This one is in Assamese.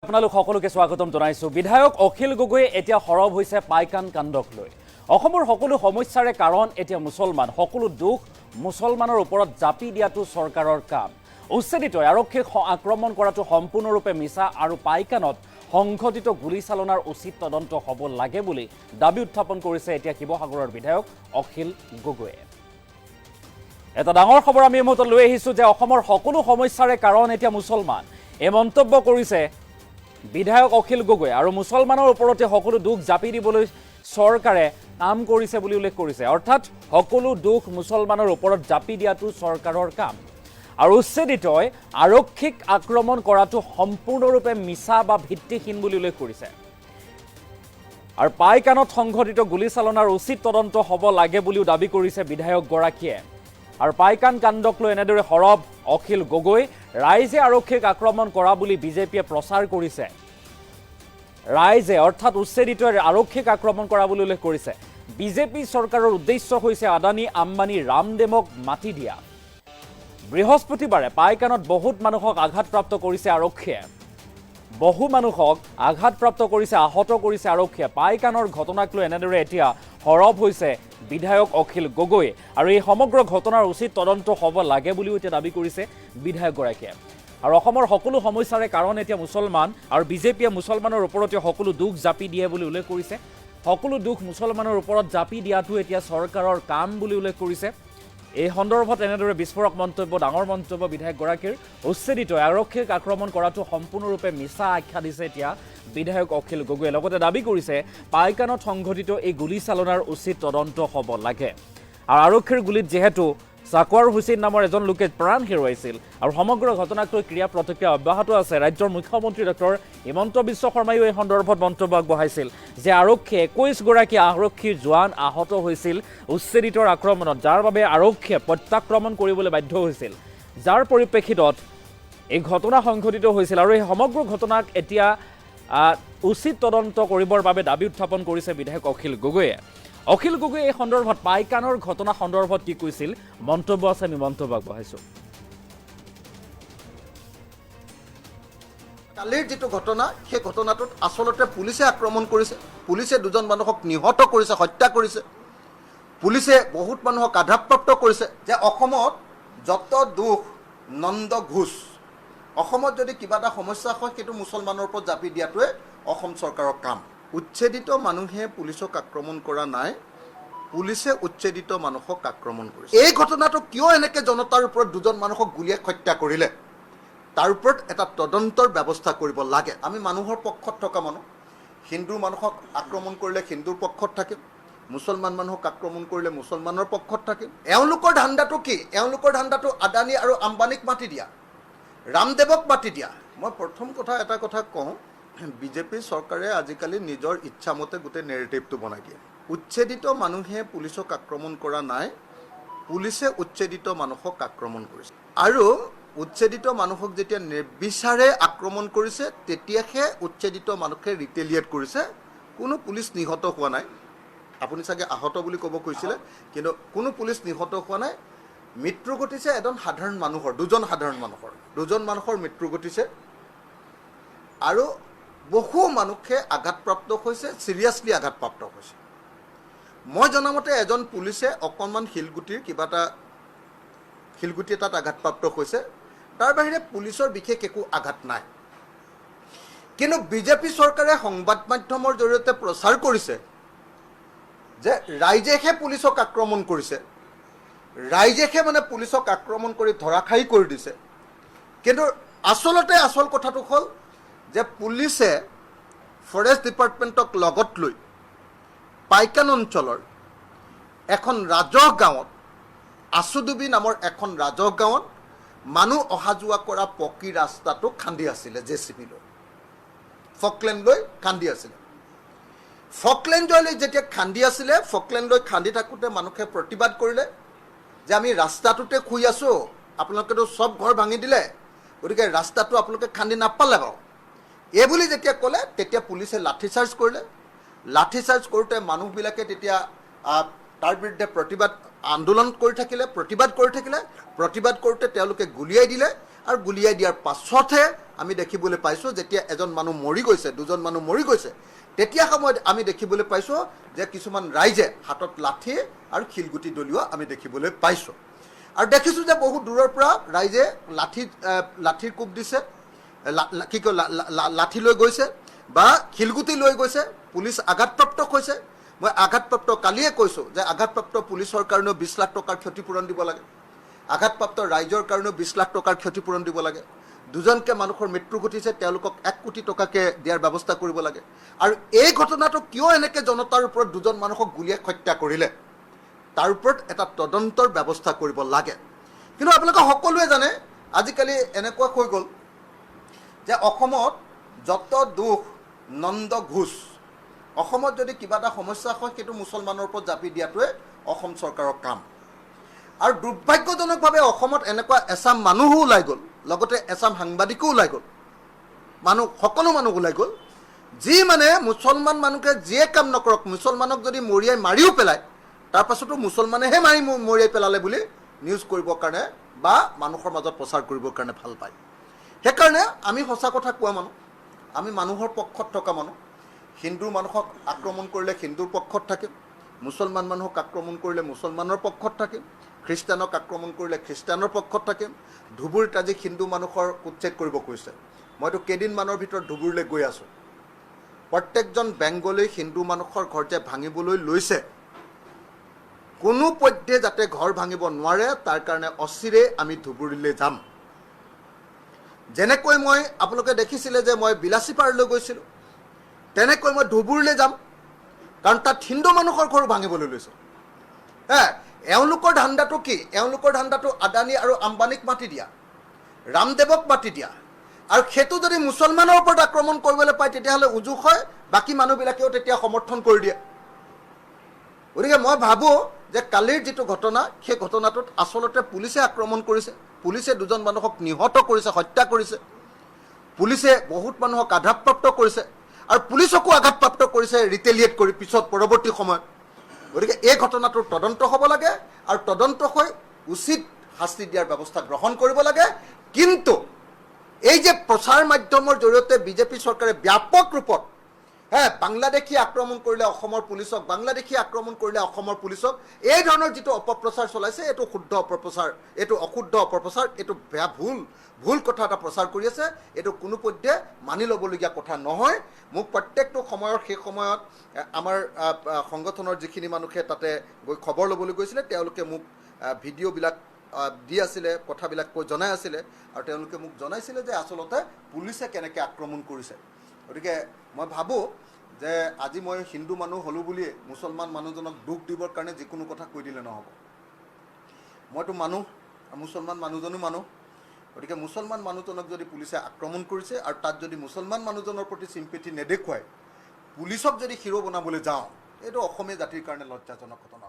আপোনালোক সকলোকে স্বাগতম জনাইছো। বিধায়ক অখিল গগৈ এতিয়া সৰব হৈছে পাইকান কাণ্ডক লৈ। অসমৰ সকলো সমস্যাৰে কাৰণ এতিয়া মুছলমান, সকলো দুখ মুছলমানৰ ওপৰত জাপি দিয়াটো চৰকাৰৰ কাম। উচ্ছেদিত আৰক্ষীক আক্ৰমণ কৰাটো সম্পূৰ্ণৰূপে মিছা আৰু পাইকানত সংঘটিত গুলীচালনাৰ উচিত তদন্ত হ'ব লাগে বুলি দাবী উত্থাপন কৰিছে এতিয়া শিৱসাগৰৰ বিধায়ক অখিল গগৈয়ে। এটা ডাঙৰ খবৰ আমি এই মুহূৰ্তত লৈ আহিছোঁ যে অসমৰ সকলো সমস্যাৰে কাৰণ এতিয়া মুছলমান। এই মন্তব্য কৰিছে বিধায়ক অখিল গগৈ আৰু মুছলমানৰ ওপৰতে সকলো দুখ জাপি দিবলৈ চৰকাৰে কাম কৰিছে বুলি উল্লেখ কৰিছে। অৰ্থাৎ সকলো দুখ মুছলমানৰ ওপৰত জাপি দিয়াটো চৰকাৰৰ কাম আৰু উচ্ছেদিতই আৰক্ষীক আক্ৰমণ কৰাটো সম্পূৰ্ণৰূপে মিছা বা ভিত্তিহীন বুলি উল্লেখ কৰিছে। আৰু পাইকানত সংঘটিত গুলীচালনাৰ উচিত তদন্ত হ'ব লাগে বুলিও দাবী কৰিছে বিধায়কগৰাকীয়ে। আৰু পাইকান কাণ্ডক লৈ এনেদৰে সৰব অখিল গগৈ। ৰাইজে আৰক্ষীক আক্ৰমণ কৰা বুলি বিজেপিয়ে প্ৰচাৰ কৰিছে। ৰাইজে অৰ্থাৎ উচ্ছেদিত আৰক্ষীক আক্ৰমণ কৰা বুলি উল্লেখ কৰিছে। বিজেপি চৰকাৰৰ উদ্দেশ্য হৈছে আদানী আম্বানী ৰামদেৱক মাতি দিয়া। বৃহস্পতিবাৰে পাইকানত বহুত মানুহক আঘাতপ্ৰাপ্ত কৰিছে আৰক্ষীয়ে। বহু মানুহক আঘাতপ্ৰাপ্ত কৰিছে, আহত কৰিছে আৰক্ষীয়ে। পাইকানৰ ঘটনাক লৈ এনেদৰে এতিয়া সৰব হৈছে বিধায়ক অখিল গগৈ আৰু এই সমগ্ৰ ঘটনাৰ উচিত তদন্ত হ'ব লাগে বুলিও এতিয়া দাবী কৰিছে বিধায়কগৰাকীয়ে। আৰু অসমৰ সকলো সমস্যাৰে কাৰণ এতিয়া মুছলমান আৰু বিজেপিয়ে মুছলমানৰ ওপৰতে সকলো দুখ জাপি দিয়ে বুলি উল্লেখ কৰিছে। সকলো দুখ মুছলমানৰ ওপৰত জাপি দিয়াটো এতিয়া চৰকাৰৰ কাম বুলি উল্লেখ কৰিছে। এই সন্দৰ্ভত এনেদৰে বিস্ফোৰক মন্তব্য, ডাঙৰ মন্তব্য বিধায়কগৰাকীৰ। উচ্ছেদিত আৰক্ষীক আক্ৰমণ কৰাটো সম্পূৰ্ণৰূপে মিছা আখ্যা দিছে এতিয়া বিধায়ক অখিল গগৈয়ে। লগতে দাবী কৰিছে পাইকানত সংঘটিত এই গুলীচালনাৰ উচিত তদন্ত হ'ব লাগে। আৰু আৰক্ষীৰ গুলীত যিহেতু চাকৱাৰ হুছেইন নামৰ এজন লোকে প্ৰাণ হেৰুৱাইছিল আৰু সমগ্ৰ ঘটনাক লৈ ক্ৰিয়া প্ৰতিক্ৰিয়া অব্যাহত আছে। ৰাজ্যৰ মুখ্যমন্ত্ৰী ডক্টৰ হিমন্ত বিশ্ব শৰ্মায়ো এই সন্দৰ্ভত মন্তব্য আগবঢ়াইছিল যে আৰক্ষীয়ে 21 গৰাকী আৰক্ষীৰ জোৱান আহত হৈছিল উচ্ছেদিতৰ আক্ৰমণত, যাৰ বাবে আৰক্ষীয়ে প্ৰত্যাক্ৰমণ কৰিবলৈ বাধ্য হৈছিল, যাৰ পৰিপ্ৰেক্ষিতত এই ঘটনা সংঘটিত হৈছিল। আৰু এই সমগ্ৰ ঘটনাক এতিয়া উচিত তদন্ত কৰিবৰ বাবে দাবী উত্থাপন কৰিছে বিধায়ক অখিল গগৈয়ে। অখিল গগৈয়ে এই সন্দৰ্ভত পাইকানৰ ঘটনা সন্দৰ্ভত কি কৈছিল মন্তব্য আছে, আমি মন্তব্য আগবঢ়াইছোঁ। কালিৰ যিটো ঘটনা, সেই ঘটনাটোত আচলতে পুলিচে আক্ৰমণ কৰিছে। পুলিচে দুজন মানুহক নিহত কৰিছে, হত্যা কৰিছে। পুলিচে বহুত মানুহক আঘাতপ্ৰাপ্ত কৰিছে। যে অসমত যত দুখ নন্দ ঘোষ, অসমত যদি কিবা এটা সমস্যা হয় সেইটো মুছলমানৰ ওপৰত জাপি দিয়াটোৱে অসম চৰকাৰৰ কাম। উচ্ছেদিত মানুহে পুলিচক আক্ৰমণ কৰা নাই, পুলিচে উচ্ছেদিত মানুহক আক্ৰমণ কৰিছে। এই ঘটনাটো কিয় এনেকৈ জনতাৰ ওপৰত দুজন মানুহক গুলীয়াই হত্যা কৰিলে তাৰ ওপৰত এটা তদন্তৰ ব্যৱস্থা কৰিব লাগে। আমি মানুহৰ পক্ষত থকা মানুহ, হিন্দু মানুহক আক্ৰমণ কৰিলে হিন্দুৰ পক্ষত থাকিম, মুছলমান মানুহক আক্ৰমণ কৰিলে মুছলমানৰ পক্ষত থাকিম। এওঁলোকৰ ধান্দাটো কি? এওঁলোকৰ ধান্দাটো আদানী আৰু আম্বানীক মাতি দিয়া, ৰামদেৱক মাতি দিয়া। মই প্ৰথম এটা কথা কওঁ, বিজেপি চৰকাৰে আজিকালি নিজৰ ইচ্ছামতে গোটেই নেৰেটিভটো বনাই দিয়ে। উচ্ছেদিত মানুহে পুলিচক আক্ৰমণ কৰা নাই, পুলিচে উচ্ছেদিত মানুহক আক্ৰমণ কৰিছে। আৰু উচ্ছেদিত মানুহক যেতিয়া নিৰ্বিচাৰে আক্ৰমণ কৰিছে তেতিয়াহে উচ্ছেদিত মানুহে ৰিটেলিয়েট কৰিছে। কোনো পুলিচ নিহত হোৱা নাই। আপুনি চাগে আহত বুলি ক'ব কৈছিলে, কিন্তু কোনো পুলিচ নিহত হোৱা নাই। মৃত্যু ঘটিছে এজন সাধাৰণ মানুহৰ, দুজন মানুহৰ মৃত্যু ঘটিছে। আৰু বহু মানুহে আঘাতপ্ৰাপ্ত হৈছে, চিৰিয়াছলি আঘাতপ্ৰাপ্ত হৈছে। মই জনামতে এজন পুলিচে অকণমান শিলগুটি এটাত আঘাতপ্ৰাপ্ত হৈছে, তাৰ বাহিৰে পুলিচৰ বিশেষ একো আঘাত নাই। কিন্তু বিজেপি চৰকাৰে সংবাদ মাধ্যমৰ জৰিয়তে প্ৰচাৰ কৰিছে যে ৰাইজেহে পুলিচক আক্ৰমণ কৰিছে, ৰাইজেহে পুলিচক আক্ৰমণ কৰি ধৰাশায়ী কৰি দিছে। কিন্তু আচলতে আচল কথাটো হ'ল যে পুলিচে ফৰেষ্ট ডিপাৰ্টমেণ্টক লগত লৈ পাইকান অঞ্চলৰ এখন ৰাজহ গাঁৱত, আচুডুবি নামৰ এখন ৰাজহ গাঁৱত মানুহ অহা যোৱা কৰা পকী ৰাস্তাটো খান্দি আছিলে, JCB লৈ ফকলেণ্ড লৈ খান্দি আছিলে। ফকলেণ্ড লৈ যেতিয়া খান্দি আছিলে, ফকলেণ্ড লৈ খান্দি থাকোঁতে মানুহে প্ৰতিবাদ কৰিলে যে আমি ৰাস্তাটোতে শুই আছোঁ, আপোনালোকেতো চব ঘৰ ভাঙি দিলে, গতিকে ৰাস্তাটো আপোনালোকে খান্দি নাপালে বাৰু। এই বুলি যেতিয়া ক'লে তেতিয়া পুলিচে লাঠিচাৰ্জ কৰিলে। লাঠিচাৰ্জ কৰোঁতে মানুহবিলাকে তেতিয়া তাৰ বিৰুদ্ধে আন্দোলন কৰি থাকিলে, প্ৰতিবাদ কৰোঁতে তেওঁলোকে গুলিয়াই দিলে। আৰু গুলিয়াই দিয়াৰ পাছতহে আমি দেখিবলৈ পাইছোঁ যেতিয়া এজন মানুহ মৰি গৈছে, দুজন মানুহ মৰি গৈছে, তেতিয়া সময়ত আমি দেখিবলৈ পাইছোঁ যে কিছুমান ৰাইজে হাতত লাঠি আৰু শিলগুটি দলিওৱা আমি দেখিবলৈ পাইছোঁ। আৰু দেখিছোঁ যে বহু দূৰৰ পৰা ৰাইজে লাঠিৰ কোব দিছে, কি কয় লাঠি লৈ গৈছে বা শিলগুটি লৈ গৈছে। পুলিচ আঘাতপ্ৰাপ্ত হৈছে। মই আঘাতপ্ৰাপ্ত কালিয়ে কৈছোঁ যে আঘাতপ্ৰাপ্ত পুলিচৰ কাৰণেও 20 লাখ টকাৰ ক্ষতিপূৰণ দিব লাগে, আঘাতপ্ৰাপ্ত ৰাইজৰ কাৰণেও 20 লাখ টকাৰ ক্ষতিপূৰণ দিব লাগে। দুজনকৈ মানুহৰ মৃত্যু ঘটিছে, তেওঁলোকক 1 কোটি টকাকৈ দিয়াৰ ব্যৱস্থা কৰিব লাগে। আৰু এই ঘটনাটো কিয় এনেকৈ জনতাৰ ওপৰত দুজন মানুহক গুলীয়াই হত্যা কৰিলে তাৰ ওপৰত এটা তদন্তৰ ব্যৱস্থা কৰিব লাগে। কিন্তু আপোনালোকে সকলোৱে জানে আজিকালি এনেকুৱা হৈ গ'ল যে অসমত যত দুখ নন্দ ঘোষ, অসমত যদি কিবা এটা সমস্যা হয় সেইটো মুছলমানৰ ওপৰত জাপি দিয়াটোৱে অসম চৰকাৰৰ কাম। আৰু দুৰ্ভাগ্যজনকভাৱে অসমত এনেকুৱা এচাম মানুহো ওলাই গ'ল, লগতে এচাম সাংবাদিকো ওলাই গ'ল, সকলো মানুহ ওলাই গ'ল, যি মানে মুছলমান মানুহকে যিয়ে কাম নকৰক, মুছলমানক যদি মৰিয়াই মাৰিও পেলায় তাৰ পাছতো মুছলমানেহে মৰিয়াই পেলালে বুলি নিউজ কৰিবৰ কাৰণে বা মানুহৰ মাজত প্ৰচাৰ কৰিবৰ কাৰণে ভাল পায়। সেইকাৰণে আমি সঁচা কথা কোৱা মানুহ, আমি মানুহৰ পক্ষত থকা মানুহ। হিন্দু মানুহক আক্ৰমণ কৰিলে হিন্দুৰ পক্ষত থাকিম, মুছলমান মানুহক আক্ৰমণ কৰিলে মুছলমানৰ পক্ষত থাকিম, খ্ৰীষ্টানক আক্ৰমণ কৰিলে খ্ৰীষ্টানৰ পক্ষত থাকিম। ধুবুৰীত আজি হিন্দু মানুহৰ উচ্ছেদ কৰিব কৈছে। মইতো কেইদিনমানৰ ভিতৰত ধুবুৰীলৈ গৈ আছোঁ। প্ৰত্যেকজন বেংগলী হিন্দু মানুহৰ ঘৰ যে ভাঙিবলৈ লৈছে, কোনো পধ্যে যাতে ঘৰ ভাঙিব নোৱাৰে তাৰ কাৰণে অচিৰেই আমি ধুবুৰীলৈ যাম। যেনেকৈ মই আপোনালোকে দেখিছিলে যে মই বিলাচীপাৰালৈ গৈছিলোঁ, তেনেকৈ মই ধুবুৰীলৈ যাম, কাৰণ তাত হিন্দু মানুহৰ ঘৰ ভাঙিবলৈ লৈছে। এওঁলোকৰ ধান্দাটো কি? এওঁলোকৰ ধান্দাটো আদানী আৰু আম্বানীক মাতি দিয়া, ৰামদেৱক মাতি দিয়া। আৰু সেইটো যদি মুছলমানৰ ওপৰত আক্ৰমণ কৰিবলৈ পায় তেতিয়াহ'লে উজু হয়, বাকী মানুহবিলাকেও তেতিয়া সমৰ্থন কৰি দিয়ে। গতিকে মই ভাবোঁ যে কালিৰ যিটো ঘটনা, সেই ঘটনাটোত আচলতে পুলিচে আক্ৰমণ কৰিছে, পুলিচে দুজন মানুহক নিহত কৰিছে, হত্যা কৰিছে, পুলিচে বহুত মানুহক আঘাতপ্ৰাপ্ত কৰিছে আৰু পুলিচকো আঘাতপ্ৰাপ্ত কৰিছে ৰিটেলিয়েট কৰি পিছত পৰৱৰ্তী সময়ত। গতিকে এই ঘটনাটোৰ তদন্ত হ'ব লাগে আৰু তদন্ত হৈ উচিত শাস্তি দিয়াৰ ব্যৱস্থা গ্ৰহণ কৰিব লাগে। কিন্তু এই যে প্ৰচাৰ মাধ্যমৰ জৰিয়তে বিজেপি চৰকাৰে ব্যাপক ৰূপত বাংলাদেশী আক্ৰমণ কৰিলে অসমৰ পুলিচক, বাংলাদেশী আক্ৰমণ কৰিলে অসমৰ পুলিচক, এই ধৰণৰ যিটো অপপ্ৰচাৰ চলাইছে, এইটো শুদ্ধ অপপ্ৰচাৰ, এইটো অশুদ্ধ অপপ্ৰচাৰ, এইটো বেয়া ভুল কথা এটা প্ৰচাৰ কৰি আছে। এইটো কোনোপধ্যে মানি ল'বলগীয়া কথা নহয়। মোক প্ৰত্যেকটো সময়ৰ সেই সময়ত আমাৰ সংগঠনৰ যিখিনি মানুহে তাতে গৈ খবৰ ল'বলৈ গৈছিলে, তেওঁলোকে মোক ভিডিঅ'বিলাক দি আছিলে, কথাবিলাক কৈ জনাই আছিলে আৰু তেওঁলোকে মোক জনাইছিলে যে আচলতে পুলিচে কেনেকৈ আক্ৰমণ কৰিছে। গতিকে মই ভাবোঁ যে আজি মই হিন্দু মানুহ হ'লোঁ বুলিয়ে মুছলমান মানুহজনক দুখ দিবৰ কাৰণে যিকোনো কথা কৈ দিলে নহ'ব। মইতো মানুহ, মুছলমান মানুহজনো মানুহ। গতিকে মুছলমান মানুহজনক যদি পুলিচে আক্ৰমণ কৰিছে আৰু তাত যদি মুছলমান মানুহজনৰ প্ৰতি চিম্পেথি নেদেখুৱাই পুলিচক যদি হিৰো বনাবলৈ যাওঁ, এইটো অসমীয়া জাতিৰ কাৰণে লজ্জাজনক ঘটনা।